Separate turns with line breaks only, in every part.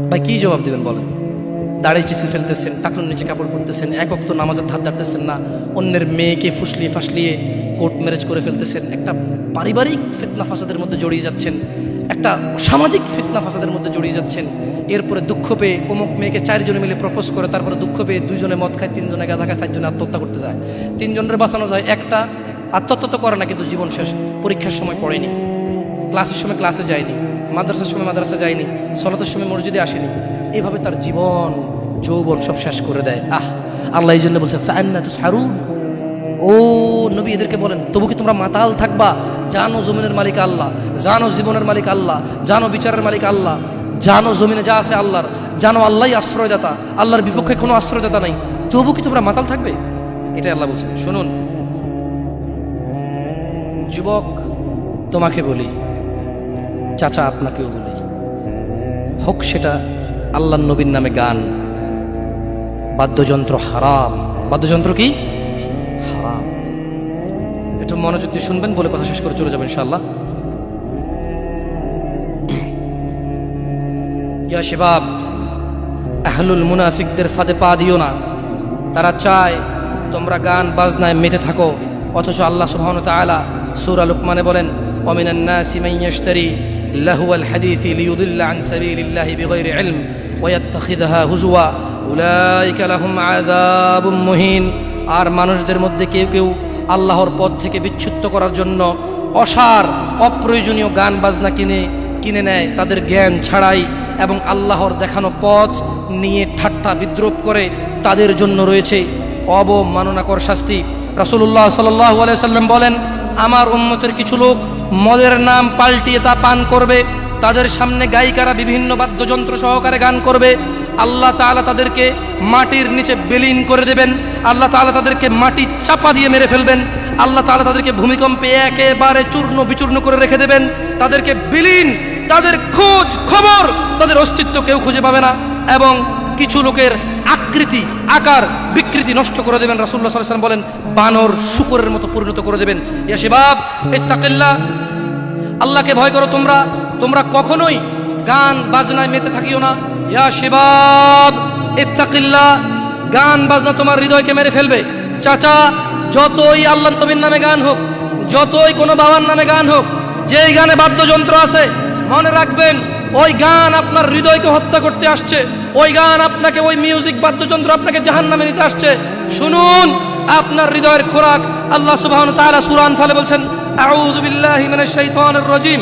ভাই কি জবাব দিবেন বলেন? দাড়ি চিচি ফেলতেছেন, টাকনুর নিচে কাপড় পরতেছেন, এক ওয়াক্ত নামাজের ধার ধারতেছেন না, অন্যের মেয়েকে ফুসলিয়ে ফাসলিয়ে কোর্ট ম্যারেজ করে ফেলতেছেন, একটা পারিবারিক ফিতনা ফাসাদের মধ্যে জড়িয়ে যাচ্ছেন, একটা সামাজিক ফিতনা ফাসাদের মধ্যে জড়িয়ে যাচ্ছেন। এরপরে দুঃখ পেয়ে অমুক মেয়েকে 4 জনে মিলে প্রপোজ করে, তারপরে দুঃখ পেয়ে 2 জনে মদ খায়, 3 জনে গাঁজা খায়, 4 জনে আত্মহত্যা করতে যায়। 3 জনের বাঁচানো যায়, একটা আত্মহত্যা তো করে না, কিন্তু জীবন শেষ। পরীক্ষার সময় পড়েনি, ক্লাসের সময় ক্লাসে যায়নি, মাদ্রাসার সময় মাদ্রাসা যায়নি, সলাতের সময় মসজিদে আসেনি, এইভাবে তার জীবন যৌবন সব শেষ করে দেয়। আল্লাহ এই জন্য বলছে ফাআন্না তুসহারুন, ও নবী এদেরকে বলেন তবু কি তোমরা মাতাল থাকবা? জানো জমিনের মালিক আল্লাহ, জানো জীবনের মালিক আল্লাহ, জানো বিচারের মালিক আল্লাহ, জানো জমিনে যা আছে আল্লাহর, জানো আল্লাহই আশ্রয়দাতা, আল্লাহর বিপক্ষে কোনো আশ্রয়দাতা নাই, তবু কি তোমরা মাতাল থাকবে? এটাই আল্লাহ বলছেন। শুনুন যুবক, তোমাকে বলি, চাচা আপনাকেও বলি, হোক সেটা আল্লাহর নবীর নামে গান, বাদ্যযন্ত্র হারাম। বাদ্যযন্ত্র কি হারাম? একটু মনোযোগ দিয়ে শুনবেন, বলে কথা শেষ করে চলে যাবেন ইনশাআল্লাহ। ইয়া শিবাব, আহলুল মুনাফিকদের ফাঁদে পা দিও না। তারা চায় তোমরা গান বাজনায় মেতে থাকো, অথচ আল্লাহ সুবহানাহু ওয়া তাআলা সূরা লুকমানে বলেন ওয়ামিনান নাসি মান ইয়াশতারি লাহুয়াল হাদিসি লিয়ুদিল্লা আন সাবিলিল্লাহি বিগাইরি ইলম ওয়া ইয়াত্তাখিযুহা হুজুয়া উলাইকা লাহুম আযাবুম মুহিন। আর মানুষদের মধ্যে কেউ কেউ আল্লাহর পথ থেকে বিচ্যুত করার জন্য অসার অপ্রয়োজনীয় গান বাজনা কিনে নেয় তাদের জ্ঞান ছাড়াই, এবং আল্লাহর দেখানো পথ নিয়ে ঠাট্টা বিদ্রুপ করে, তাদের জন্য রয়েছে অবমাননাকর শাস্তি। রাসূলুল্লাহ সাল্লাল্লাহু আলাইহি সাল্লাম বলেন, আমার উম্মতের কিছু লোক মদের নাম পাল্টিয়ে তা পান করবে, তাদের সামনে গায়িকারা বিভিন্ন বাদ্যযন্ত্র সহকারে গান করবে, আল্লাহ তাআলা তাদেরকে মাটির নিচে বিলীন করে দেবেন, আল্লাহ তাআলা তাদেরকে মাটি চাপা দিয়ে মেরে ফেলবেন, আল্লাহ তাআলা তাদেরকে ভূমিকম্পে একেবারে চূর্ণ বিচূর্ণ করে রেখে দেবেন, তাদেরকে বিলীন, তাদের খোঁজ খবর, তাদের অস্তিত্ব কেউ খুঁজে পাবে না, এবং কিছু লোকের আকৃতি আকার বিকৃতি নষ্ট করে দেবেন। রাসূলুল্লাহ সাল্লাল্লাহু আলাইহি ওয়াসাল্লাম বলেন, বানর শূকরের মতো পরিণত করে দেবেন। ইয়া শিবাব ইত্তাকিল্লাহ, আল্লাহকে ভয় করো তোমরা, তোমরা কখনোই গান বাজনায় মেতে থাকিও না। ইয়া শিবাব ইত্তাকিল্লাহ, গান বাজনা তোমার হৃদয়কে মেরে ফেলবে। চাচা, যতই আল্লাহর নবীর নামে গান হোক, যতই কোনো বাবার নামে গান হোক, যেই গানে বাদ্যযন্ত্র আছে, মনে রাখবেন ওই গান আপনার হৃদয়কে হত্যা করতে আসছে, ওই গান আপনাকে, ওই মিউজিক বাদ্যযন্ত্র আপনাকে জাহান্নামে নিতে আসছে। শুনুন, আপনার হৃদয়ের খোরাক আল্লাহ সুবহানাহু ওয়া তাআলা সূরা আনফালে বলছেন, আউযু বিল্লাহি মিনাশ শাইতানির রাজীম,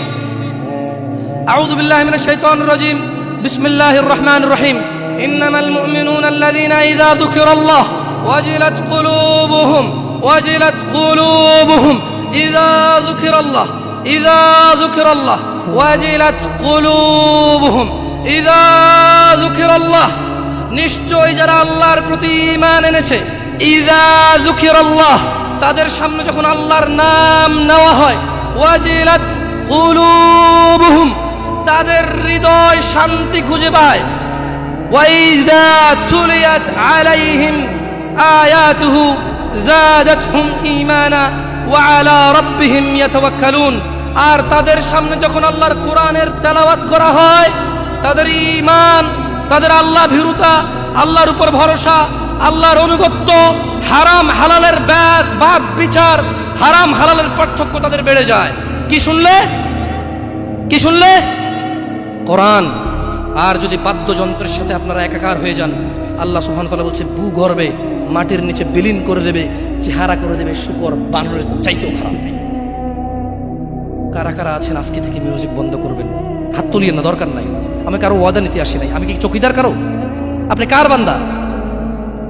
আউযু বিল্লাহি মিনাশ শাইতানির রাজীম, বিসমিল্লাহির রহমানির রহিম, ইন্নামাল মুমিনুনা আল্লাযীনা ইযা যুকিরাল্লাহ ওয়াজিলাত কুলুবুহুম, ওয়াজিলাত কুলুবুহুম ইযা যুকিরাল্লাহ, ইযা যুকিরাল্লাহ ওয়াজিলাত কুলুবুহুম ইযা যুকিরাল্লাহ। নিশ্চয় যারা আল্লাহর প্রতি ঈমান এনেছে, ইযা যুকিরাল্লাহ, তাদের সামনে যখন আল্লাহর নাম নেওয়া হয়, ওয়াজিলাত কুলুবুহুম, তাদের হৃদয় শান্তি খুঁজে পায়, ওয়াইযা তুলিয়াত আলাইহিম আয়াতুহু যাদাতহুম ঈমানা ওয়া আলা রাব্বিহিম ইয়াতাওয়াক্কালুন। আর তাদের সামনে যখন আল্লাহর কোরআনের তেলাওয়াত করা হয়, তাদের ঈমান, তাদের আল্লাহ ভীরুতা, আল্লাহর উপর ভরসা, আল্লাহর অনুগত্য, হারাম হালালের বাদ বিচার, হারাম হালালের পার্থক্য তাদের বেড়ে যায়। কি শুনলে? কি শুনলে? কোরআন। আর যদি বাদ্যযন্ত্রের সাথে আপনারা একাকার হয়ে যান, আল্লাহ সুবহানাহু ওয়া তাআলা বলছে ভূগর্ভে মাটির নিচে বিলীন করে দেবে, চেহারা করে দেবে শূকর বানরের চাইতেও খারাপ। কারা কারা আছেন আজকে থেকে মিউজিক বন্ধ করবেন? হাত তুলিয়ে না, দরকার নাই। আমি কারো ওয়াদা নিতে আসি নাই। আমি কি চৌকিদার কারো? আপনি কার বান্দা?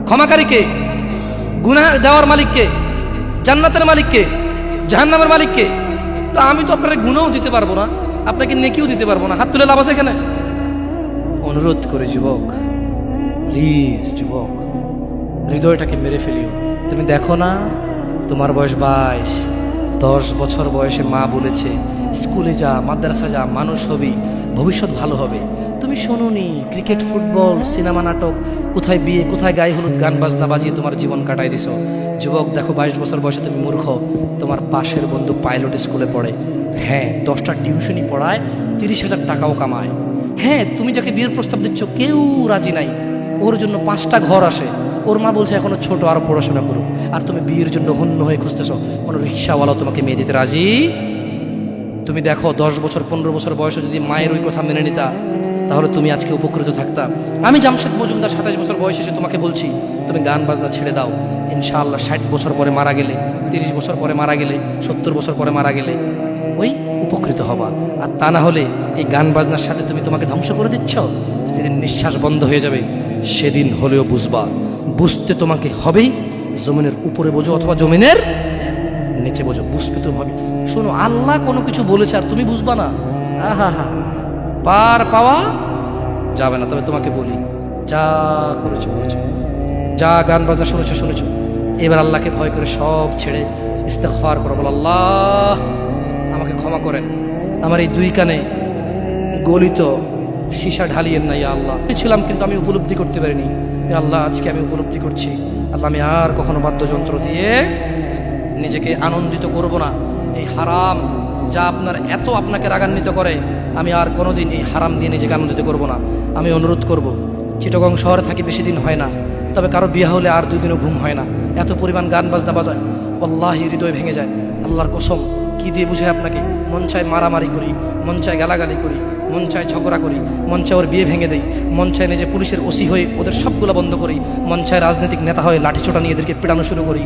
ক্ষমাকারীকে? গুনাহ দেওয়ার মালিককে? জান্নাতের মালিককে? জাহান্নামের মালিককে? তো আমি তো আপনার গুনাহও দিতে পারবো না, আপনাকে নেকিও দিতে পারবো না। হাত তুলে লাভ আছে এখানে? অনুরোধ করে যুবক, প্লিজ যুবক, হৃদয়টাকে মেরে ফেলিও। তুমি দেখো না, তোমার বয়স 22, 10 বছর বয়সে মা বলেছে স্কুলে যা, মাদ্রাসা যা, মানুষ হবি, ভবিষ্যৎ ভালো হবে। তুমি শোনোনি ক্রিকেট, ফুটবল, সিনেমা, নাটক, কোথায় বিয়ে, কোথায় গায়ে হলুদ, গান বাজনা বাজিয়ে তোমার জীবন কাটাই দিছো। যুবক দেখো, 22 বছর বয়সে তুমি মূর্খ। তোমার পাশের বন্ধু পাইলট স্কুলে পড়ে, হ্যাঁ 10টা টিউশনি পড়ায়, 30,000 টাকাও কামায়। হ্যাঁ, তুমি যাকে বিয়ের প্রস্তাব দিচ্ছ কেউ রাজি নাই, ওর জন্য 5টা ঘর আসে, ওর মা বলছে এখনো ছোট, আরো পড়াশোনা করুক, আর তুমি বিয়ের জন্য হন্য হয়ে খুঁজতেছ, কোনো রিক্সাওয়ালাও তোমাকে মেয়ে দিতে রাজি। তুমি দেখো 10 বছর 15 বছর বয়সে যদি মায়ের ওই কথা মেনে নিতা, তাহলে তুমি আজকে উপকৃত থাকতা। আমি জামশেদ মজুমদার 27 বছর বয়সে এসে তোমাকে বলছি তুমি গান বাজনা ছেড়ে দাও, ইনশাআল্লাহ 60 বছর পরে মারা গেলে, 30 বছর পরে মারা গেলে, 70 বছর পরে মারা গেলে ওই উপকৃত হবা। আর তা না হলে এই গান বাজনার সাথে তুমি তোমাকে ধ্বংস করে দিচ্ছ। যেদিন নিঃশ্বাস বন্ধ হয়ে যাবে সেদিন হলেও বুঝবা, বুঝতে তোমাকে হবেই। জমিনের উপরে বোঝো অথবা জমিনের নিচে বোঝো, বুঝতে তুমি হবে। শোনো, আল্লাহ কোনো কিছু বলেছে আর তুমি বুঝবা না, আহা হা, পার পাওয়া যাবে না। তবে তোমাকে বলি, যা করেছো করেছো, যা গান বাজনা শুনেছো শুনেছো, এবার আল্লাহকে ভয় করে সব ছেড়ে ইস্তেগফার করো, বলো আল্লাহ আমাকে ক্ষমা করেন, আমার এই 2 কানে গলিত সীসা ঢালিয়েন না ইয়া আল্লাহ। ছিলাম কিন্তু আমি উপলব্ধি করতে পারিনি, ইয়া আল্লাহ আজকে আমি উপলব্ধি করছি, আল্লাহ আমি আর কখনো বাদ্যযন্ত্র দিয়ে নিজেকে আনন্দিত করব না। এই হারাম যা আপনাকে রাগান্বিত করে, আমি আর কোনোদিন এই হারাম দিয়ে নিজেকে আনন্দিত করব না। আমি অনুরোধ করব, চিটাগং শহরে থাকি বেশি দিন হয় না, তবে কারো বিয়ে হলে আর 2 দিনও ঘুম হয় না, এত পরিমাণ গান বাজনা বাজায়, আল্লাহি হৃদয় ভেঙে যায়। আল্লাহর কসম, কি দিয়ে বুঝায় আপনাকে? মন চায় মারামারি করি, মন চায় গালাগালি করি, মন চায় ঝগড়া করি, মন চায় ওর বিয়ে ভেঙে দেই, মন চায় নিজে পুলিশের ওসি হয়ে ওদের সবগুলো বন্ধ করি, মন চায় রাজনৈতিক নেতা হয়ে লাঠিচোটা নিয়ে এদেরকে পেটানো শুরু করি,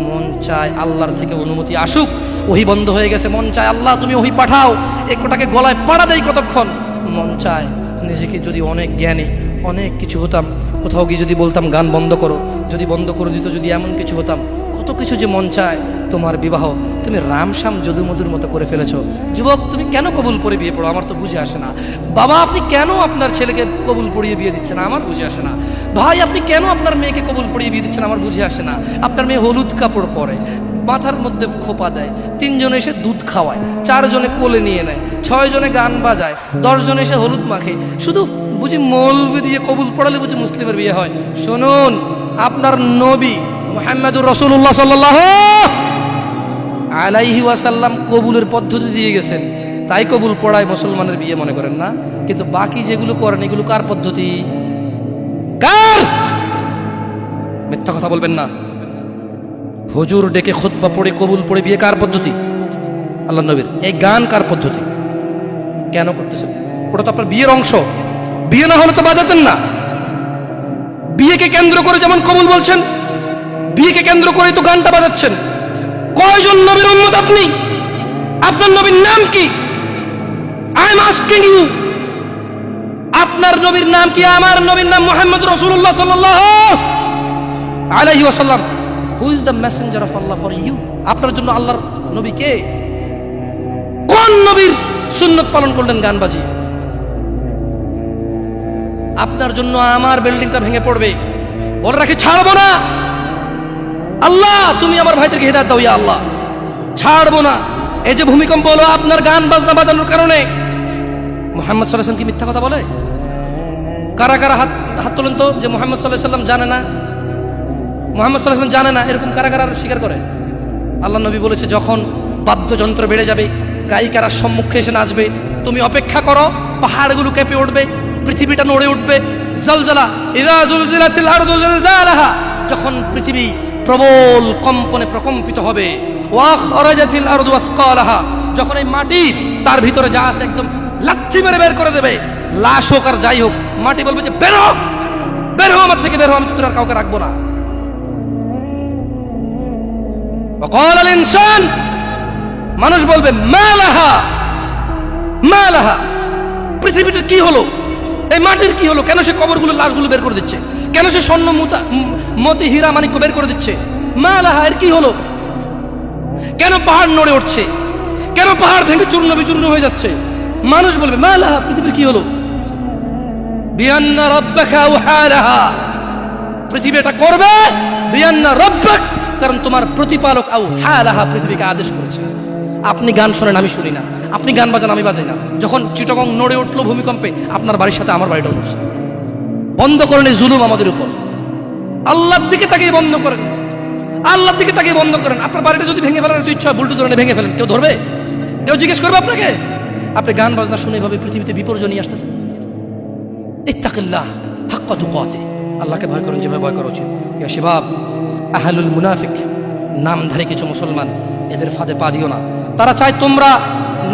মন চায় আল্লাহর থেকে অনুমতি আসুক, ওহি বন্ধ হয়ে গেছে, মন চায় আল্লাহ তুমি ওহি পাঠাও, একটাকে গলায় পাড়া দেয় কতক্ষণ। মন চায় নিজেকে যদি অনেক জ্ঞানী অনেক কিছু হতাম, কোথাও গিয়ে যদি বলতাম গান বন্ধ করো, যদি বন্ধ করে দিত, যদি এমন কিছু হতাম, কত কিছু যে মন চায়। তোমার বিবাহ তুমি রামশ্যাম যদুমধুর মতো করে ফেলেছো। যুবক, তুমি কেন কবুল পড়ে বিয়ে পড়ো? আমার তো বুঝে আসে না। বাবা, আপনি কেন আপনার ছেলেকে কবুল পড়িয়ে বিয়ে দিচ্ছেন? আমার বুঝে আসে না। ভাই, আপনি কেন আপনার মেয়েকে কবুল পড়িয়ে বিয়ে দিচ্ছেন? আমার বুঝে আসে না। আপনার মেয়ে হলুদ কাপড় পরে, মাথার মধ্যে খোপা দেয়, 3 জনে এসে দুধ খাওয়ায়, 4 জনে কোলে নিয়ে নেয়, 6 জনে গান বাজায়, 10 জনে এসে হলুদ মাখে, শুধু বুঝি মৌলবি দিয়ে কবুল পড়ালে বুঝি মুসলিমের বিয়ে হয়? শুনুন, আপনার নবী মুহাম্মদুর রাসূলুল্লাহ সাল্লাল্লাহু আলাইহি ওয়াসাল্লাম কবুলের পদ্ধতি দিয়ে গেছেন, তাই কবুল পড়ায় মুসলমানের বিয়ে মনে করেন না। কিন্তু বাকি যেগুলো করেন এগুলো কার পদ্ধতি? কার? মিথ্যা কথা বলবেন না। হুজুর ডেকে খুতবা পড়ে কবুল পড়ে বিয়ে কার পদ্ধতি? আল্লাহ নবীর। এই গান কার পদ্ধতি? কেন করতেছেন? ওটা তো আপনার বিয়ের অংশ, বিয়ে না হলে তো বাজাতেন না। বিয়েকে কেন্দ্র করে যেমন কবুল বলছেন, বিয়েকে কেন্দ্র করে তো গানটা বাজাচ্ছেন। কয়জন নবীর উম্মত আপনি? আপনার নবীর নাম কি? আই এম আস্কিং ইউ, আপনার নবীর নাম কি? আমার নবীর নাম মুহাম্মদ রাসূলুল্লাহ সাল্লাল্লাহু আলাইহি ওয়াসাল্লাম। Who is the messenger of Allah for you? আপনার জন্য আল্লাহর নবী কে? কোন নবীর সুন্নত পালন করলেন গান বাজিয়ে? আপনার জন্য আমার বিল্ডিংটা ভেঙে পড়বে, বলে রাখি ছাড়বো না। আল্লাহ তুমি আমার ভাইদেরকে হেদায়েত দাও ইয়া আল্লাহ, ছাড়বো না। এই যে ভূমিকম্প হলো আপনার গান বাজনা বাজানোর কারণে। মুহাম্মদ সাল্লাল্লাহু আলাইহি ওয়াসাল্লাম কি মিথ্যা কথা বলে? কারা কারা হাত তোলেন তো যে মুহাম্মদ সাল্লাল্লাহু আলাইহি ওয়াসাল্লাম জানে না, মুহাম্মদ সাল্লাল্লাহু আলাইহি ওয়াসাল্লাম জানে না, এরকম কারা কারা স্বীকার করে? আল্লাহ নবী বলেছে যখন বাদ্যযন্ত্র বেড়ে যাবে, গায়িকারা সম্মুখে এসে নাচবে, তুমি অপেক্ষা করো, পাহাড়গুলো কেঁপে উঠবে, পৃথিবীটা নড়ে উঠবে। জলজলা ইযা জুলজিলাতিল আরদু জিলজালাহা, যখন পৃথিবী প্রবল কম্পনে প্রকম্পিত হবে। ওয়া খরাজাতিল আরদু আসকালাহা, যখন এই মাটি তার ভিতরে যা আছে একদম লাথি মেরে বের করে দেবে, লাশ হোক আর যাই হোক, মাটি বলবে যে বের হও, বের হও আমার থেকে, বের হও, আমি তোর আর কাউকে রাখবো না। ওয়া ক্বালাল ইনসান, মানুষ বলবে মালাহা মালাহা, পৃথিবীটার কি হলো, এই মাটির কি হলো? কেন সে কবরগুলো লাশগুলো বের করে দিচ্ছে? কেন সে স্বর্ণ মতি হীরা মানিক্য বের করে দিচ্ছে? মালাহা, এর কি হলো? কেন পাহাড় নড়ে উঠছে? কেন পাহাড় ভেঙে চূর্ণ বিচূর্ণ হয়ে যাচ্ছে? মানুষ বলবে মালাহা, পৃথিবীর কি হলো? বিআন্না রাব্বাকা আওহালাহা, পৃথিবী এটা করবে বিআন্না রাব্বাক, কারণ তোমার প্রতিপালক আওহালাহা পৃথিবীকে আদেশ করেছে। আপনি গান শোনেন, আমি শুনি না। আপনি গান বাজান, আমি বাজাই না। যখন চিটাগং নড়ে উঠলো ভূমিকম্পে, আপনার বাড়ির সাথে আমার বাড়িটা উঠছে। বন্ধ করেন এই জুলুম আমাদের উপর। আল্লাহর দিকে তাকিয়ে বন্ধ করেন, আল্লাহর দিকে তাকিয়ে বন্ধ করেন। আপনার বাড়িটা যদি ভেঙে ফেলার তো ইচ্ছা, বুলডোজার এনে ভেঙে ফেলেন, কেউ ধরবে? কেউ জিজ্ঞেস করবে আপনাকে? আপনি গান বাজনা শুনে এভাবে পৃথিবীতে বিপর্যয় নিয়ে আসতেছেন। ইত্তাকিল্লাহ হাক্কা তুকাতিহ, আল্লাহকে ভয় করুন যেভাবে ভয় করা উচিত। ইয়া শিবাব, আহলুল মুনাফিক নামধারী কিছু মুসলমান, এদের ফাঁদে পা দিও না। তারা চায় তোমরা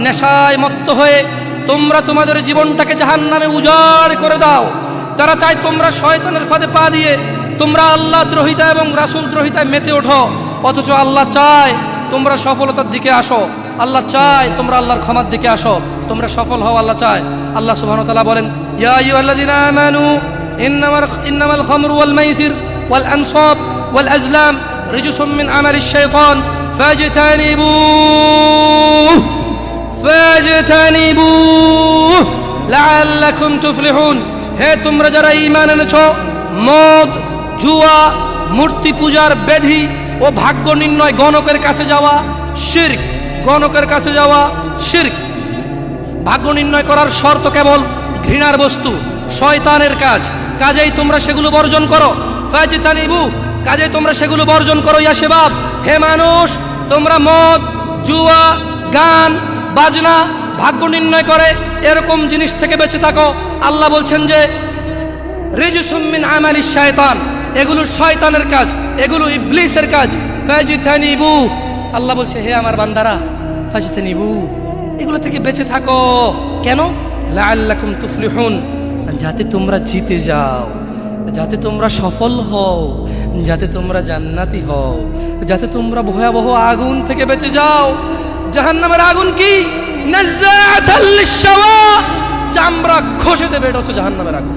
নেশায় মত্ত হয়ে তোমরা তোমাদের জীবনটাকে জাহান্নামে উজাড় করে দাও। তারা চায় তোমরা শয়তানের ফাঁদে পা দিয়ে তোমরা আল্লাহ দ্রোহিতা এবং রাসূল দ্রোহিতায় মেতে ওঠো। অথচ আল্লাহ চায় তোমরা সফলতার দিকে আসো, আল্লাহ চায় তোমরা আল্লাহর ক্ষমার দিকে আসো, তোমরা সফল হও, আল্লাহ চায়। আল্লাহ সুবহানাহু ওয়া তাআলা বলেন, ইয়া আইয়ুহাল্লাযীনা আমানু ইন্নামাল খামরু ওয়াল মাইসির ওয়াল আনসাব ওয়াল আজলাম রিজসুম মিন আমালিশ শাইতান ফাজতানিবুহু লাআল্লাকুম তুফলিহুন। হে তোমরা যারা ঈমান এনেছো, মদ, জুয়া, মূর্তি পূজার বেধি ও ভাগ্য নির্ণয় গণকের কাছে যাওয়া শিরক, গণকের কাছে যাওয়া শিরক। ভাগ্য নির্ণয় করার শর্ত কেবল ঘৃণার বস্তু, শয়তানের কাজ, কাজেই তোমরা সেগুলো বর্জন করো। ফাজতানিবু, কাজেই তোমরা সেগুলো বর্জন করো। ইয়া শিবাব, হে মানুষ, তোমরা মদ, জুয়া, গান, বাজনা, ভাগ্য নির্ণয় করে এরকম জিনিস থেকে বেঁচে থাকো। আল্লাহ বলছেন যে রিজসুম মিন আমালিশ শায়তান, এগুলো শয়তানের কাজ, এগুলো ইবলিসের কাজ। ফাজতানিবু, আল্লাহ বলছে হে আমার বান্দারা, ফাজতানিবু, এগুলো থেকে বেঁচে থাকো। কেন? লাআল্লাকুম তুফলিহুন, যাতে তোমরা জিতে যাও, যাতে তোমরা সফল হও, যাতে তোমরা জান্নাতি হও, যাতে তোমরা ভয়াবহ আগুন থেকে বেঁচে যাও। জাহান্নামের আগুন কি? নাযাআতাল লিশশাওয়া, চামড়া খসে দেবে, এটা হচ্ছে জাহান্নামের আগুন।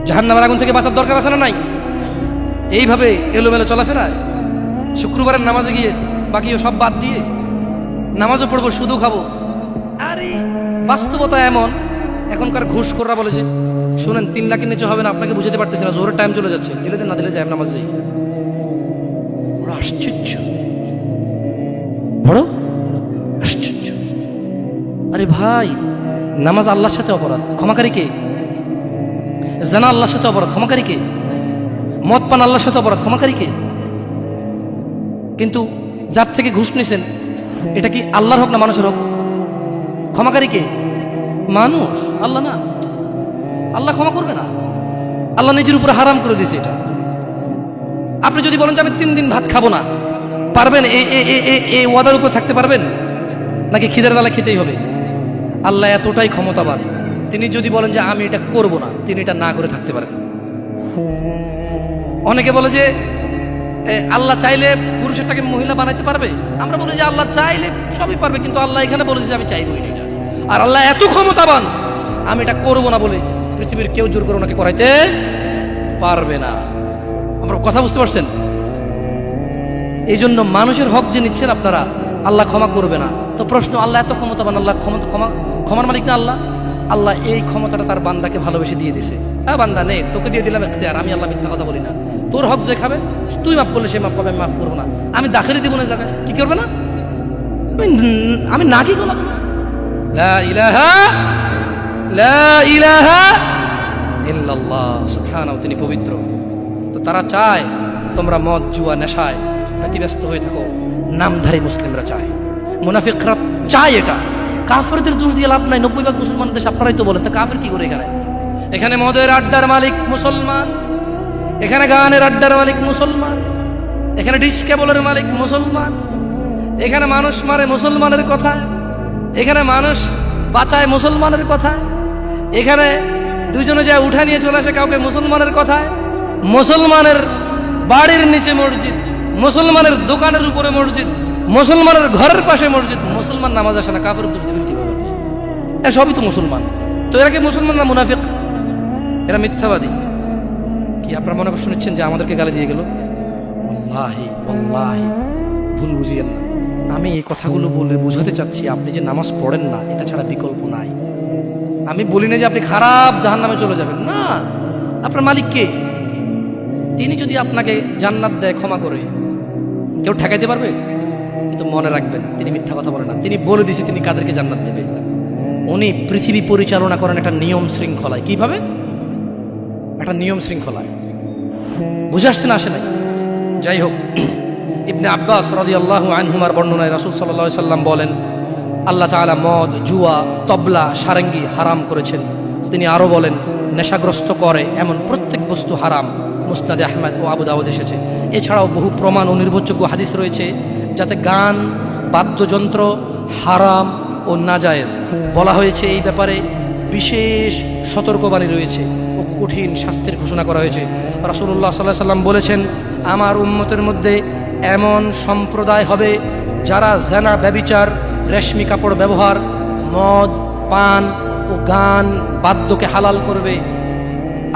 জাহান্নামের আগুন থেকে বাঁচার দরকার আছে না নাই? এইভাবে এলোমেলো চলাফেরায়, শুক্রবারের নামাজে গিয়ে বাকিও সব বাদ দিয়ে নামাজও পড়বো, শুধু খাবো। আরে বাস্তবতা এমন, এখনকার ঘুষখোররা বলে যে শুনেন 3 লাখের নিচে হবে না, আপনাকে বুঝাতে পারতেছি না, জোরের টাইম চলে যাচ্ছে, দিলে দেন না দিলে যায় নামাজ যাই। বড় আশ্চর্য, বড় আশ্চর্য। আরে ভাই, নামাজ আল্লাহর সাথে অপরাধ, ক্ষমাকারী কে? জানা আল্লাহর সাথে অপরাধ, ক্ষমাকারী কে? মদ পান আল্লাহর সাথে অপরাধ, ক্ষমাকারী কে? কিন্তু যার থেকে ঘুষ নিছেন, এটা কি আল্লাহর হক না মানুষের হক? ক্ষমাকারী কে? মানুষ, আল্লাহ না। আল্লাহ ক্ষমা করবে না, আল্লাহ নিজের উপরে হারাম করে দিয়েছে এটা। আপনি যদি বলেন যে আমি 3 দিন ভাত খাবো না, পারবেন? এই ওয়াদার উপর থাকতে পারবেন? নাকি খিদের জ্বালা খেতেই হবে? আল্লাহ এতটাই ক্ষমতাবান, তিনি যদি বলেন যে আমি এটা করব না, তিনি এটা না করে থাকতে পারেন। অনেকে বলে যে আল্লাহ চাইলে পুরুষেরটাকে মহিলা বানাইতে পারবে। আমরা বলি যে আল্লাহ চাইলে সবই পারবে, কিন্তু আল্লাহ এখানে বলেছে যে আমি চাইবই না এটা। আর আল্লাহ এত ক্ষমতাবান, আমি এটা করবো না বলে পৃথিবীর কেউ জোর করে ওনাকে করাইতে পারবে না। আমরা কথা বুঝতে পারছেন? এই জন্য মানুষের হক যে নিচ্ছেন আপনারা, আল্লাহ ক্ষমা করবে না। তো প্রশ্ন, আল্লাহ এত ক্ষমতাবান, আল্লাহ ক্ষমার মালিক না আল্লাহ? আল্লাহ এই ক্ষমতাটা তার বান্দাকে ভালোবেসে দিয়ে দিছে। হ্যাঁ বান্দা নে, তোকে দিয়ে দিলাম ইখতিয়ার, আমি আল্লাহ মিথ্যা কথা বলি না। তোর হক যে খাবে, তুই মাফ করলে সে মাফ পাবে, আমি মাফ করবো না। আমি দাখিলে দিব না জায়গায়, কি করবে না? আমি নাকি গোলাপ না। লা ইলাহা ইল্লাল্লাহ, সুবহানাহু, তিনি পবিত্র। তো তারা চায় তোমরা মদ, জুয়া, নেশায় ব্যতিব্যস্ত হয়ে থাকো। নামধারী মুসলিমরা চায়, মুনাফিকরা চায় এটা। কাফেরদের দোষ দিয়ে লাভ নাই, 90% মুসলমান দেশ, আপনারাই তো বলেন। তা কাফের কি করে এখানে? এখানে মদের আড্ডার মালিক মুসলমান, এখানে গানের আড্ডার মালিক মুসলমান, এখানে ডিস কেবলের মালিক মুসলমান, এখানে মানুষ মারে মুসলমানের কথায়, এখানে মানুষ বাঁচায় মুসলমানের কথায়, এখানে দুজনে যায় উঠা নিয়ে চলে আসে কাউকে মুসলমানের কথায়। মুসলমানের বাড়ির নিচে মসজিদ, মুসলমানের দোকানের উপরে মসজিদ, মুসলমানের ঘরের পাশে মসজিদ, মুসলমান নামাজ আসে না, কাফের দোষ দিবেন কিভাবে? এরা সবই তো মুসলমান। তো এরা কি মুসলমান না মুনাফিক? এরা মিথ্যাবাদী। কি আপনারা মনে কষ্ট নিচ্ছেন যে আমাদেরকে গালি দিয়ে গেল? আল্লাহি আল্লাহি, ভুল বুঝিয়েন না। আমি এই কথাগুলো বলে বোঝাতে চাচ্ছি, আপনি যে নামাজ পড়েন না, এটা ছাড়া বিকল্প নাই। আমি বলি না যে আপনি খারাপ জাহান্নামে চলে যাবেন, না। আপনার মালিক কে? তিনি যদি আপনাকে জান্নাত দেয়, ক্ষমা করে, কেউ ঠেকাইতে পারবে? কিন্তু মনে রাখবেন, তিনি মিথ্যা কথা বলেন না। তিনি বলে দিয়েছে তিনি কাদেরকে জান্নাত দেবে। উনি পৃথিবী পরিচালনা করেন একটা নিয়ম শৃঙ্খলায়। কিভাবে? একটা নিয়ম শৃঙ্খলায়। বুঝে আসছে না? আসে নাই? যাই হোক, ইবনে আব্বাস রাদিয়াল্লাহু আনহুমার বর্ণনায় রাসূল সাল্লাল্লাহু আলাইহি সাল্লাম বলেন, আল্লাহ তাআলা মদ, জুয়া, তবলা, সারেঙ্গি হারাম করেছেন। তিনি আরো বলেন, নেশাগ্রস্ত করে এমন প্রত্যেক বস্তু হারাম। মুসনাদে আহমদ ও আবু দাউদ এসেছে। এছাড়াও বহু প্রমাণ ও নির্ভরযোগ্য হাদিস রয়েছে যাতে গান, বাদ্যযন্ত্র হারাম ও নাজায়েজ। বলা হয়েছে এই ব্যাপারে বিশেষ সতর্কবাণী রয়েছে ও কঠিন শাস্তির ঘোষণা করা হয়েছে। রাসূলুল্লাহ সাল্লাল্লাহু আলাইহি সাল্লাম বলেছেন, আমার উম্মতের মধ্যে এমন সম্প্রদায় হবে যারা জেনা, ব্যভিচার, রেশমি কাপড় ব্যবহার, মদ, পান ও গান, বাদ্যকে হালাল করবে।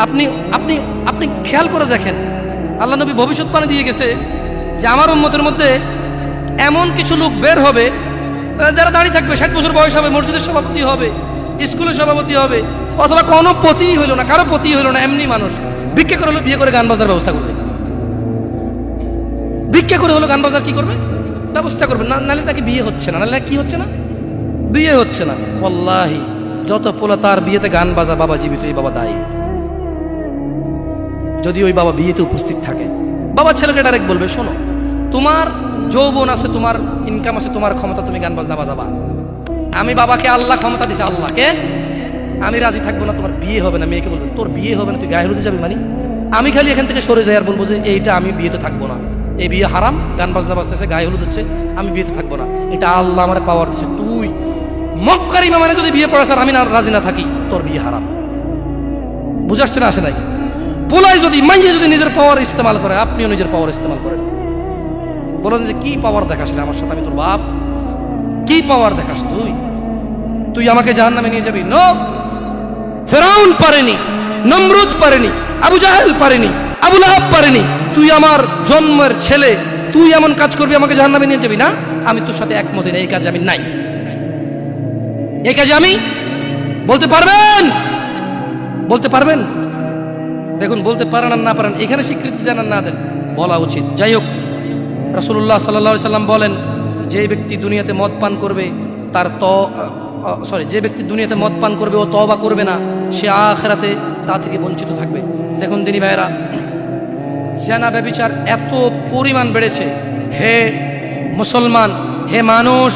আপনি আপনি আপনি খেয়াল করে দেখেন, আল্লাহ নবী ভবিষ্যৎবাণী দিয়ে গেছে যে আমার উম্মতের মধ্যে এমন কিছু লোক বের হবে যারা দাঁড়িয়ে থাকবে, 60 বছর বয়স হবে, মসজিদের সভাপতি হবে, স্কুলের সভাপতি হবে, অথবা কোনো পতিই হইল না, কারো পতিই হইল না, এমনি মানুষ ভিক্ষা করে হলো বিয়ে করে গান বাজনার ব্যবস্থা করবে। ভিক্ষা করে হলো গান বাজনার কি করবে? ব্যবস্থা করবে। না নাহলে তাকে বিয়ে হচ্ছে না, নাহলে কি হচ্ছে না? বিয়ে হচ্ছে না। ওয়াল্লাহি যত পোলা তার বিয়েতে গান বাজা, বাবা জীবিত, এই বাবা দায়ী। যদি ওই বাবা বিয়েতে উপস্থিত থাকে, বাবা ছেলেকে ডাইরেক্ট বলবে, শোনো, তোমার যৌবন আছে, তোমার ইনকাম আছে, তোমার ক্ষমতা, তুমি গান বাজনা বাজাবা। আমি বাবাকে আল্লাহ ক্ষমতা দিছে, আল্লাহকে আমি রাজি থাকবো না, তোমার বিয়ে হবে না। মেয়েকে বলবে, তোর বিয়ে হবে না, তুই গায়ে হলুদে যাবি। মানে আমি খালি এখান থেকে সরে যাই আর বলবো যে এইটা আমি বিয়েতে থাকবো না, এই বিয়ে হারাম, গান বাজনা বাজতেছে, গায়ে হলুদ হচ্ছে, আমি বিয়েতে থাকবো না, এটা আল্লাহ আমার পাওয়ার দিচ্ছে। তুই মক্কার ইমামে যদি বিয়ে পড়াস আর আমি না রাজি না থাকি, তোর বিয়ে হারাম। বুঝে আসছে না? আসে নাই? পোলাই যদি মাইয়ে যদি নিজের পাওয়ার ইস্তেমাল করে, আপনিও নিজের পাওয়ার ইস্তেমাল করেন। বলেন যে কি পাওয়ার দেখাস আমার সাথে, আমি তোর বাপ, কি পাওয়ার দেখাস তুই? তুই আমাকে জাহান্নামে নিয়ে যাবি? নো, ফেরাউন পারেনি, নমরুদ পারেনি, আবু জাহেল পারেনি, আবু লাহাব পারেনি। তুই আমার জন্মের ছেলে, তুই এমন কাজ করবি আমাকে জাহান্নামে নিয়ে যাবি? না, আমি তোর সাথে একমত না, এই কাজে আমি নাই, এই কাজে আমি। বলতে পারবেন? বলতে পারবেন? দেখুন, বলতে পারেন আর না পারেন, এখানে স্বীকৃতি দেন আর না দেন, বলা উচিত। যাই হোক, রাসূলুল্লাহ সাল্লাল্লাহু আলাইহি সাল্লাম বলেন, যে ব্যক্তি দুনিয়াতে মদ পান করবে তার যে ব্যক্তি দুনিয়াতে মদ পান করবে ও তওবা করবে না, সে আখিরাতে তা থেকে বঞ্চিত থাকবে। দেখুন দিনী ভাইয়েরা, জিনা ব্যভিচার এত পরিমাণ বেড়েছে। হে মুসলমান, হে মানুষ,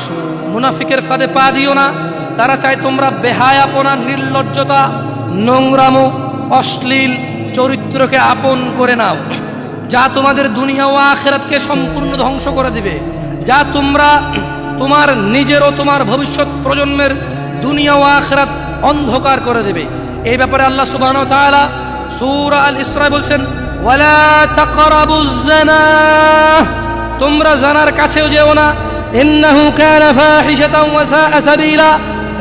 মুনাফিকের ফাঁদে পা দিও না। তারা চায় তোমরা বেহায়াপনা, নির্লজ্জতা, নোংরামো, অশ্লীল চরিত্রকে আপন করে নাও, যা তোমাদের দুনিয়া ও আখিরাতকে সম্পূর্ণ ধ্বংস করে দিবে, যা তোমরা তোমার নিজের ও তোমার ভবিষ্যৎ প্রজন্মের দুনিয়া ও আখিরাত অন্ধকার করে দেবে। এই ব্যাপারে আল্লাহ সুবহানাহু ওয়া তাআলা সূরা আল ইসরা বলছেন, ওয়ালা তাকরাবুজ জিনা, তোমরা জানার কাছেও যেও না, ইন্নাহু কানা ফাহিশাতাও ওয়া সাআ সাবিলা,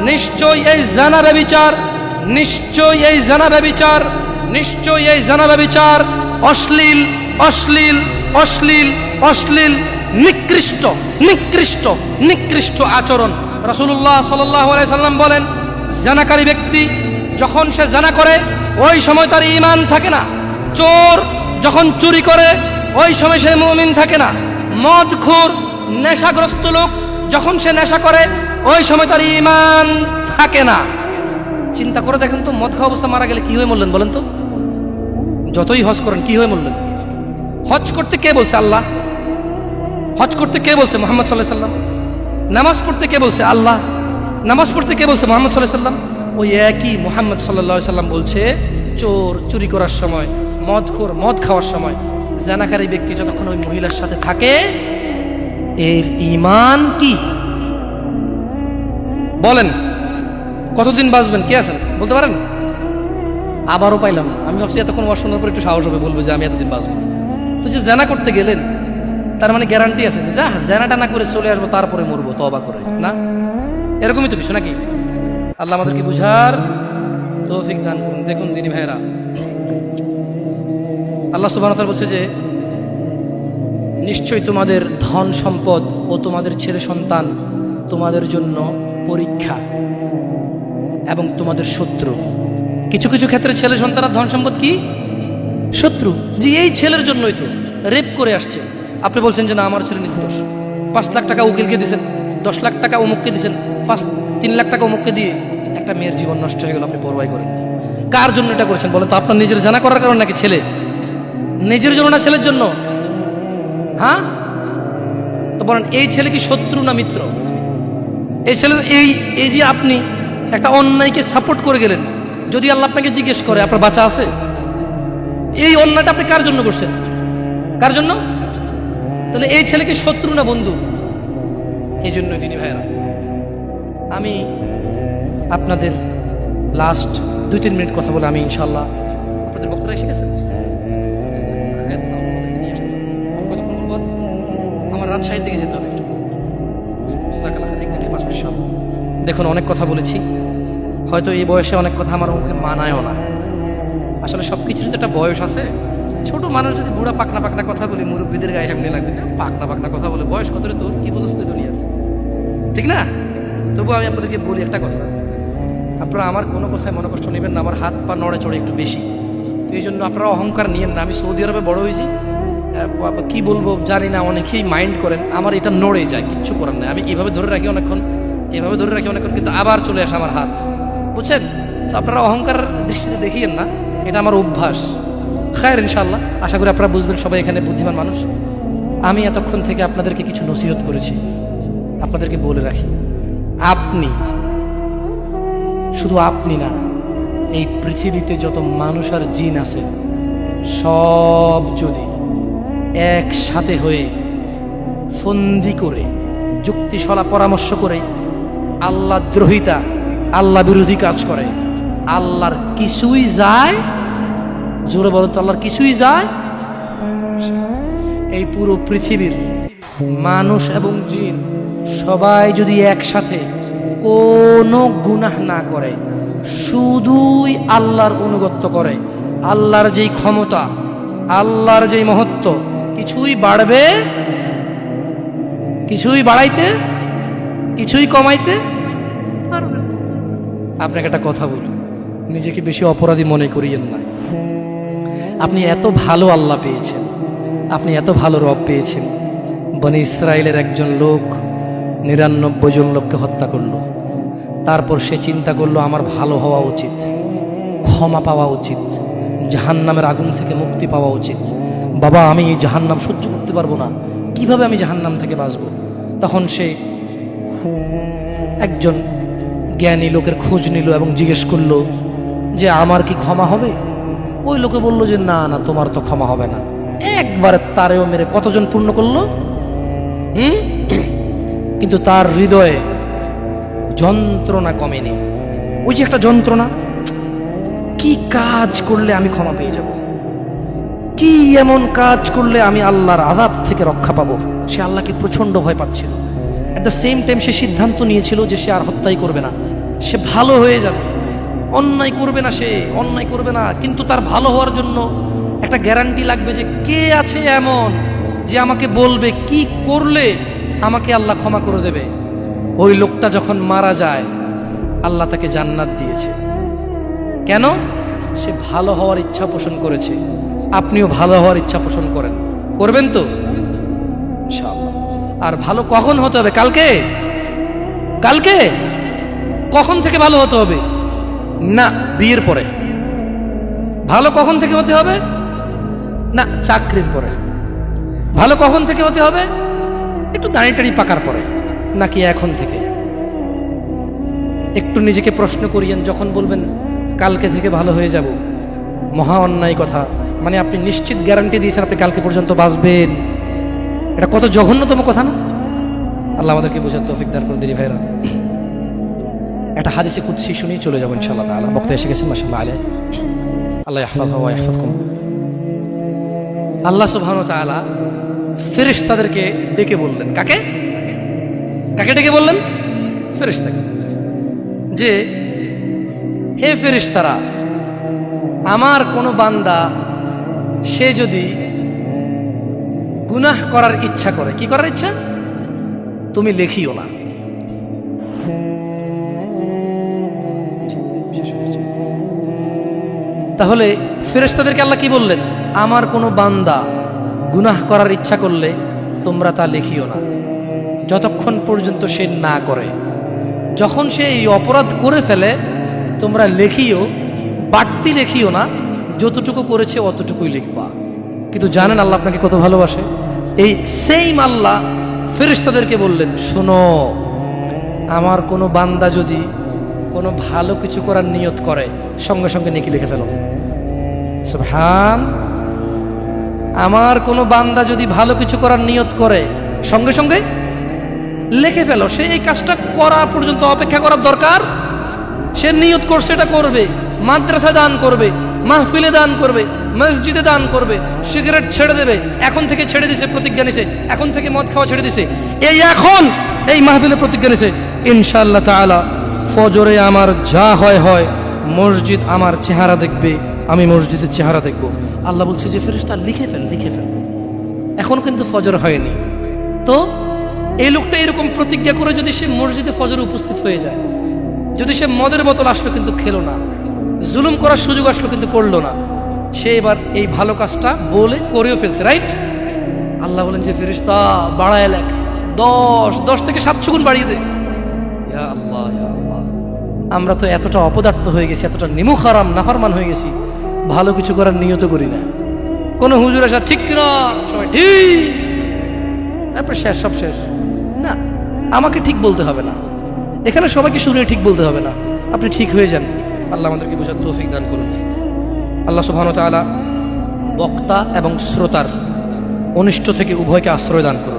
নিশ্চয়ই এই জিনা ব্যভিচার, নিশ্চয়ই এই জিনা ব্যভিচার, নিশ্চয়ই এই জিনা ব্যভিচার অশ্লীল, অশ্লীল, অশ্লীল, অশ্লীল, নিকৃষ্ট, নিকৃষ্ট, নিকৃষ্ট আচরণ। রাসূলুল্লাহ সাল্লাল্লাহু আলাইহি সাল্লাম বলেন, জিনাকারী ব্যক্তি যখন সে জিনা করে ওই সময় তার ঈমান থাকে না। চোর যখন চুরি করে ওই সময় সে মুমিন থাকে না। মদখোর, নেশাগ্রস্ত লোক যখন সে নেশা করে ওই সময় তার ঈমান থাকে না। চিন্তা করে দেখেন তো, মদ খাওয়া অবস্থা মারা গেলে কি হয়ে মরলেন বলেন তো? যতই হজ করেন, কি হয়ে মরলেন? হজ করতে কে বলছে? আল্লাহ। হজ করতে কে বলছে? মুহাম্মদ সাল্লাল্লাহু আলাইহি সাল্লাম। নামাজ পড়তে কে বলছে? আল্লাহ। নামাজ পড়তে কে বলছে? মুহাম্মদ সাল্লাল্লাহু আলাইহি সাল্লাম। ওই একই মুহাম্মদ সাল্লাল্লাহু আলাইহি সাল্লাম বলছে, চোর চুরি করার সময়, মদখোর মদ খাওয়ার সময়, জিনাকারী ব্যক্তি যতক্ষণ ওই মহিলার সাথে থাকে এর ঈমান কি? বলেন কতদিন বাঁচবেন? কে আছেন বলতে পারেন? আবারও পাইলাম না। আমি ভাবছি এতক্ষণ ওয়াজ শোনার পর একটু সাহস হবে, বলবো যে আমি এতদিন বাঁচবো। তো যে জিনা করতে গেলেন তার মানে গ্যারান্টি আছে যে যা জিনাটা না করে চলে আসবো, তারপরে মরবো তওবা করে? না, এরকমই তো কিছু নাকি? আল্লাহ আমাদেরকে বুঝার তৌফিক দান করুন। দেখুন দিনী ভাইয়েরা, আল্লাহ সুবহানাহু ওয়া তাআলা বলছে যে নিশ্চয়ই তোমাদের ধন সম্পদ ও তোমাদের ছেলে সন্তান তোমাদের জন্য পরীক্ষা এবং তোমাদের শত্রু। কিছু কিছু ক্ষেত্রে ছেলে সন্তান আর ধন সম্পদ কি শত্রু। যে এই ছেলের জন্যই তো রেপ করে আসছে, আপনি বলছেন যে না আমার ছেলে নির্দোষ। 5 লাখ টাকা উকিলকে দিয়েছেন, 10 লাখ টাকা অমুককে দিয়েছেন, 3 লাখ টাকা অমুককে দিয়ে একটা মেয়ের জীবন নষ্ট হয়ে গেল, আপনি পরোয়া করেন। কার জন্য এটা করেছেন বলেন তো? আপনার নিজের জানা করার কারণ নাকি ছেলে? নিজের জন্য না ছেলের জন্য? হ্যাঁ, তো বলেন এই ছেলে কি শত্রু না মিত্র? এই ছেলের এই এই যে আপনি একটা অন্যায়কে সাপোর্ট করে গেলেন, যদি আল্লাহ আপনাকে জিজ্ঞেস করে আপনার বাচ্চা আছে, এই অন্যায়টা আপনি কার জন্য করছেন? কার জন্য? তাহলে এই ছেলেকে শত্রু না বন্ধু? এই জন্যই দিনী ভাইয়েরা, আমি আপনাদের লাস্ট 2-3 মিনিট কথা বলে আমি ইনশাল্লাহ, আপনাদের বক্তারা এসে গেছেন, আমার রাজশাহীর দিকে যেতে হবে একটু। দেখুন, অনেক কথা বলেছি, হয়তো এই বয়সে অনেক কথা আমার মুখে মানায়ও না। আসলে সব কিছুর তো একটা বয়স আছে। ছোট মানুষ যদি বুড়া পাকনা পাকনা কথা বলি, মুরব্বীদের গায়ে এমনি লাগবে, পাকনা পাকনা কথা বলে, বয়স কত রে তোর, কি বুঝতে দুনিয়ার, ঠিক না? তবু আমি আপনাদেরকে বলি একটা কথা, আপনারা আমার কোনো কথায় মনে কষ্ট নেবেন না, আমার হাত পা নড়ে চড়ে একটু বেশি, তো এই জন্য আপনারা অহংকার নিয়েন না। আমি সৌদি আরবে বড় হয়েছি, কি বলবো জানি না, অনেকেই মাইন্ড করেন, আমার এটা নড়ে যায়, কিচ্ছু করার নেই। আমি এভাবে ধরে রাখি অনেকক্ষণ, এভাবে ধরে রাখি অনেকক্ষণ, কিন্তু আবার চলে আসে আমার হাত, বুঝছেন? তো আপনারা অহংকার দৃষ্টিতে দেখিয়েন না, এটা আমার অভ্যাস। খায়ের ইনশাআল্লাহ, আশা করি আপনারা বুঝবেন, সবাই এখানে বুদ্ধিমান মানুষ। আমি এতক্ষণ থেকে আপনাদেরকে কিছু নসিহত করেছি, আপনাদেরকে বলে রাখি, আপনি, শুধু আপনি না, এই পৃথিবীতে যত মানুষ আর জিন আছে সব যদি একসাথে হয়ে ফন্দি করে যুক্তিশলা পরামর্শ করে আল্লাহ দ্রোহিতা, আল্লাহ বিরোধী কাজ করে, আল্লাহর কিছুই যায়, জোরে বলো তো, আল্লাহর কিছুই যায়। এই পুরো পৃথিবীর মানুষ এবং জিন সবাই যদি একসাথে কোনো গুনাহ না করে, শুধুই আল্লাহর অনুগত্য করে, আল্লাহর যেই ক্ষমতা, আল্লাহর যেই মহত্ব, কিছুই বাড়বে, কিছুই বাড়াইতে, কিছুই কমাইতে পারবে। আপনাকে একটা কথা বলি, নিজেকে বেশি অপরাধী মনে করিয়েন না। আপনি এত ভালো আল্লাহ পেয়েছেন, আপনি এত ভালো রব পেয়েছেন। বনি ইসরায়েলের একজন লোক 99 জন লোককে হত্যা করলো, তারপর সে চিন্তা করলো আমার ভালো হওয়া উচিত, ক্ষমা পাওয়া উচিত, জাহান্নামের আগুন থেকে মুক্তি পাওয়া উচিত। বাবা, আমি এই জাহান্নাম সহ্য করতে পারবো না, কিভাবে আমি জাহান্নাম থেকে বাঁচবো? তখন সে একজন জ্ঞানী লোকের খোঁজ নিল এবং জিজ্ঞেস করলো যে আমার কি ক্ষমা হবে? ওই লোকে বলল যে না না, তোমার তো ক্ষমা হবে না। একবারে তারেও মেরে কতজন পূর্ণ করলো? কিন্তু তার হৃদয়ে যন্ত্রণা কমেনি। ওই যে একটা যন্ত্রণা, কি কাজ করলে আমি ক্ষমা পেয়ে যাব, কি এমন কাজ করলে আমি আল্লাহর আযাব থেকে রক্ষা পাবো। সে আল্লাহকে প্রচন্ড ভয় পাচ্ছিল। এট দ্য সেম টাইম সে সিদ্ধান্ত নিয়েছিল যে সে আর হত্যাই করবে না, সে ভালো হয়ে যাবে, অন্যায় করবে না, সে অন্যায় করবে না। কিন্তু তার ভালো হওয়ার জন্য একটা গ্যারান্টি লাগবে যে কে আছে এমন যে আমাকে বলবে কি করলে আমাকে আল্লাহ ক্ষমা করে দেবে। ওই লোকটা যখন মারা যায়, আল্লাহ তাকে জান্নাত দিয়েছে। কেন? সে ভালো হওয়ার ইচ্ছা পোষণ করেছে। আপনিও ভালো হওয়ার ইচ্ছা পোষণ করেন, করবেন তো ইনশাআল্লাহ। আর ভালো কখন হতে হবে? কালকে? কালকে কখন থেকে ভালো হতে হবে? না, বিয়ের পরে। ভালো কখন থেকে হতে হবে? না, চাকরির পরে। ভালো কখন থেকে হতে হবে? একটু দাঁড়িয়ে টাড়ি পাকার পরে, নাকি এখন থেকে? একটু নিজেকে প্রশ্ন করিয়েন, যখন বলবেন কালকে থেকে ভালো হয়ে যাব, মহা অন্যায় কথা। মানে আপনি নিশ্চিত গ্যারান্টি দিয়েছেন আপনি কালকে পর্যন্ত বাঁচবেন। এটা কত জঘন্যতম কথা না? আল্লাহ আমাদেরকে বোঝার তৌফিক দান করুন দিনী ভাইরা। একটা হাদিসে কুদসি শুনি চলে যাবো ইনশাআল্লাহ তাআলা। বক্তা এসে গেছেন, মাশাআল্লাহ আলাইহি। আল্লাহ ইয়াহফাযহু ওয়া ইয়াহফাযকুম। আল্লাহ সুবহানাহু ওয়া তাআলা ফেরেশতাদেরকে ডেকে বললেন, কাকে কাকে ডেকে বললেন? ফেরেশতাকে, যে হে ফেরেশতারা, আমার কোনো বান্দা সে যদি গুনাহ করার ইচ্ছা করে, কি করার ইচ্ছা? তুমি লেখিও না। তাহলে ফেরেশতাদেরকে আল্লাহ কি বললেন? আমার কোনো বান্দা গুনাহ করার ইচ্ছা করলে তোমরা তা লিখিও না, যতক্ষণ পর্যন্ত সে না করে। যখন সে এই অপরাধ করে ফেলে তোমরা লেখিও, বাড়তি লেখিও না, যতটুকু করেছে অতটুকুই লিখবা। কিন্তু জানেন আল্লাহ আপনাকে কত ভালোবাসে? এই সেইম আল্লাহ ফেরেশতাদেরকে বললেন, শোনো, আমার কোনো বান্দা যদি কোনো ভালো কিছু করার নিয়ত করে সঙ্গে সঙ্গে নেকি লিখে ফেলো। সুবহান। আমার কোনো বান্দা যদি ভালো কিছু করার নিয়ত করে সঙ্গে সঙ্গে লিখে ফেলো। সে এই কাজটা করা পর্যন্ত অপেক্ষা করার দরকার। সে নিয়ত করছে, এটা করবে, মাদ্রাসায় দান করবে, মাহফিলে দান করবে, মসজিদে দান করবে, সিগারেট ছেড়ে দেবে, এখন থেকে ছেড়ে দিছে, প্রতিজ্ঞা নিছে, এখন থেকে মদ খাওয়া ছেড়ে দিছে, এই এখন এই মাহফিলে প্রতিজ্ঞা নিছে, ইনশাআল্লাহ তাআলা ফজরে আমার যা হয় হয়, মসজিদ আমার চেহারা দেখবে, আমি মসজিদের চেহারা দেখব। আল্লাহ বলছে যে ফেরেশতা লিখে ফেল, লিখে ফেল। এখন কিন্তু ফজর হয়নি, তো এই লোকটা এরকম প্রতিজ্ঞা করে যদি সে মসজিদে ফজরে উপস্থিত হয়ে যায়, যদি সে মদের বোতল আসলো কিন্তু খেলো না, জুলুম করার সুযোগ আসলো কিন্তু করলো না, সে এবার এই ভালো কাজটা বলে করেও ফেলছে, রাইট? আল্লাহ বলেন যে ফেরেশতা বাড়ায় লেখ, 10 থেকে 700 গুণ বাড়িয়ে দে। ইয়া আল্লাহ, ইয়া আল্লাহ। আমরা তো এতটা অপদার্থ হয়ে গেছি, এতটা নিমুখারাম নাফরমান হয়ে গেছি, ভালো কিছু করার নিয়ত করি না। কোনো হুজুর আসা ঠিক কিনা, সবাই ঠিক, তারপর শেষ, সব শেষ। না, আমাকে ঠিক বলতে হবে না, এখানে সবাইকে শুনে ঠিক বলতে হবে না, আপনি ঠিক হয়ে যান। আল্লাহ আমাদেরকে বোঝার তৌফিক দান করুন। আল্লাহ সুবহানাহু ওয়া তাআলা বক্তা এবং শ্রোতার অনিষ্ট থেকে উভয়কে আশ্রয় দান করুন।